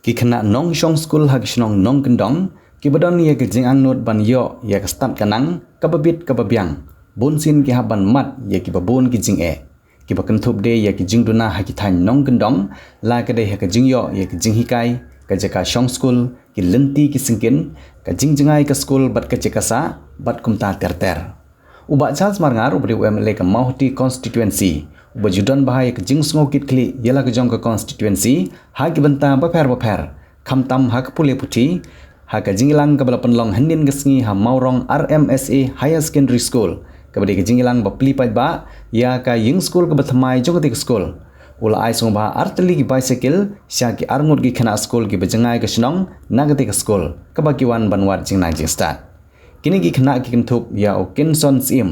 ki khana nong shong school hak shnong nong kendong ki badon ye ke jing angnot ban yo ye ke start kanang kababit kababyang bonsin ki haban mat ye ki babon ki jing e ki bakan thup de ye ki jing duna ha ki than nong kendong la ka de ha ka jing yo ye ki jing hikai ka jaka shong school ki lenti ki singkin ka jing jingai ka school bat ka jekasa bat kumta terter uba Charles Marngar ubri UMLA ka Mauhti constituency uba judan bahaya ke jing sngo kit kli yela ke jong ka constituency ha ki banta ba pher khamtam ha ka pule puthi ha ka jingilang ka balapan long handin gasngi ha maurong RMSA higher secondary school ka bade ke jingilang ba pli pai ba ya ka ying school ka bathmai jogatik school ula ai song ba artli ki bicycle sya ki arngut ki khana school ki bajangai ka snong nagatik school ka ba ki wan banwar jingna jing start kini ki khana ki kintup ya o kinson sim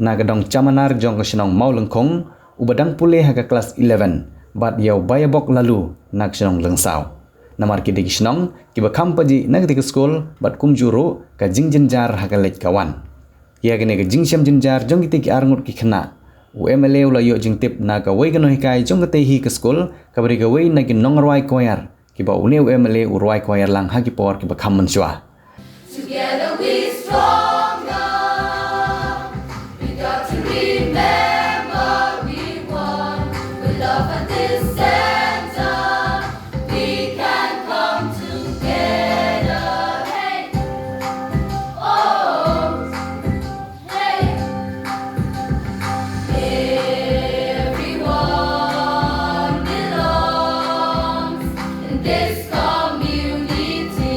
nagadong chamanar jong ka snong maulengkhong ubadang pule ha ka class 11 bat yau bayabok lalu nak snong lengsau namar ki dik snong ki ba khampaji nagatik school bat kumjuru ka jingjinjar ha ka lek kawan ya gene ka jingsam jinjar jong ki arngut ki khana UMLA ula yo jing tip na ka wei ka no hikai jong ka te hi ka school ka bari ka wei na ki nongrwai koyar ki ba une UMLA urwai koyar lang ha ki por ki ba kham man chwa Together we stronger. We got to remember we won. With love at this center, we can come together. Hey, oh, hey. Everyone belongs in this community.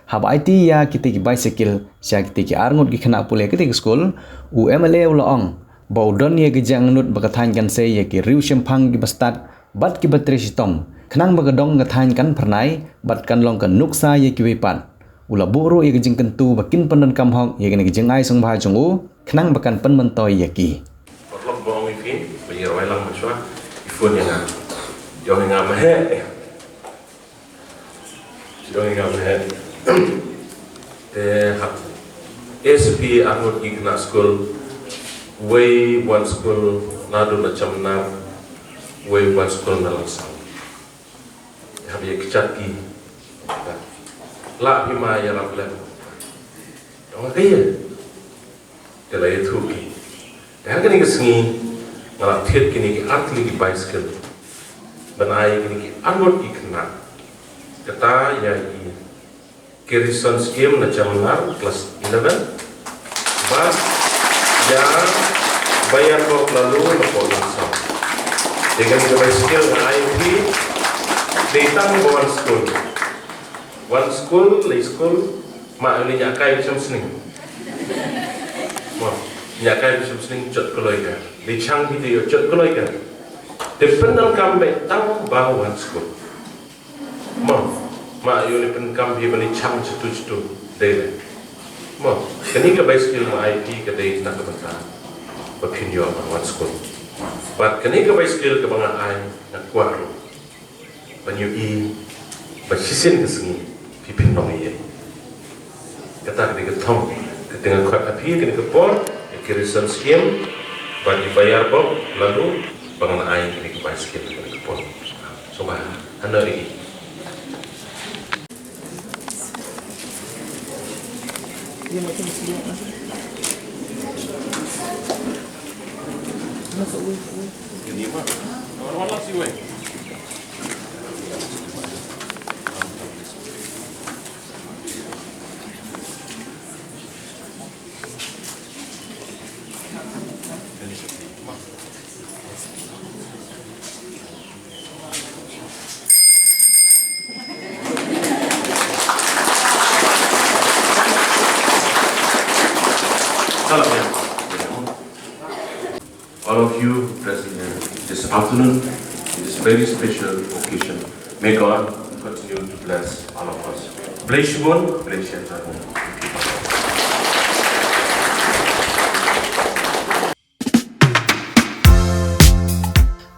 hab IT ya kita ki bicycle sya kita ki arngut ki khana pule kita ki school UMLA ulaong baudon ye ki jangnut bakathan kan se ye ki riu shemphang ki bastat bat ki batre sitom khnang bagadong ngathan kan pernai bat kan long kan nuksa ye ki wepan ula buru ye ki jingkan tu bakin pandan kamhong ye ki jingai song bha jongu khnang bakan pan mentoy ye ki Lok bong ifi bayar wailang maswa ifun yang yo nga mahe yo nga mahe hak SP angut igna school way one school nadu na chamna way one school na langsang hab ye kichaki la hima ya la plan dong kaya telai thuki dah kini kesengi ngalap thiet kini ki atli ki bicycle banai kini ki angot ki kena kata ya i Kirison scheme na chamnar class 11 bas ya bayar ko lalu na po langsung dengan ke bicycle na IP datang ke one school lay school ma ini nyakai macam sening nyakai macam sening cot koloi ka licang video cot koloi ka dependal kambe tang bahu one school ma yoni pen kambi bani chang chutu dele kani ka bicycle ma IP ka dei na ka bata opinion on one school but kani ka bicycle ka banga ai na kwaro banyu i ba sisin ka singi pipin nong ye kata ka thong ka tengah khat api kani ka por kirison scheme ba dibayar bo lalu banga ai kani ka bicycle ka por so ba hana ri Dia macam sedia lah. Masuk weh. Ini mah, orang-orang sih weh. All of you present here this afternoon, in this very special occasion, may God continue to bless all of us. Bless you all, bless you all.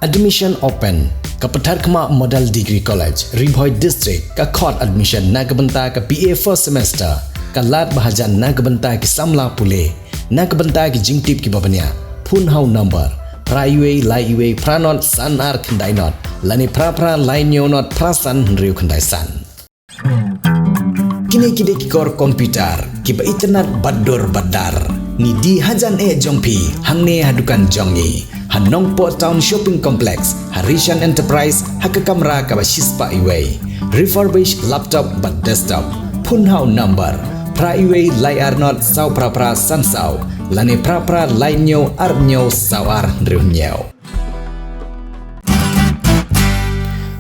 Admission open Kapathar Khama Model Degree College, Ribhoi District, ka khot admission na kabanta ka BA first semester, ka lat bahajan na kabanta ki samla pule, na kabanta ki jingtip ki babanya, phone hau number pra iwe lai iwe pranot san ar kendai not lani pra lai nyo not prasan riu kendai san. Kini kide kikor komputer kiba internet badar ni di hajan jongpi hangne hadukan jongi hanong po town shopping complex Harishan Enterprise haka kamera kaba shispa iwe refurbished laptop but desktop punhau number pra iwe lai arnot sau pra san sau lani pra lai nyo ar nyo sau ar riu nyo.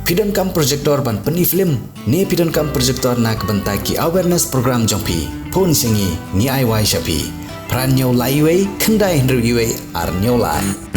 Pidon kam projector ban peni film ni pidon kam projector na kebentai ki awareness program jongpi pon singi ni ai wai shapi pran nyo lai iwe kendai riu iwe ar nyo lai.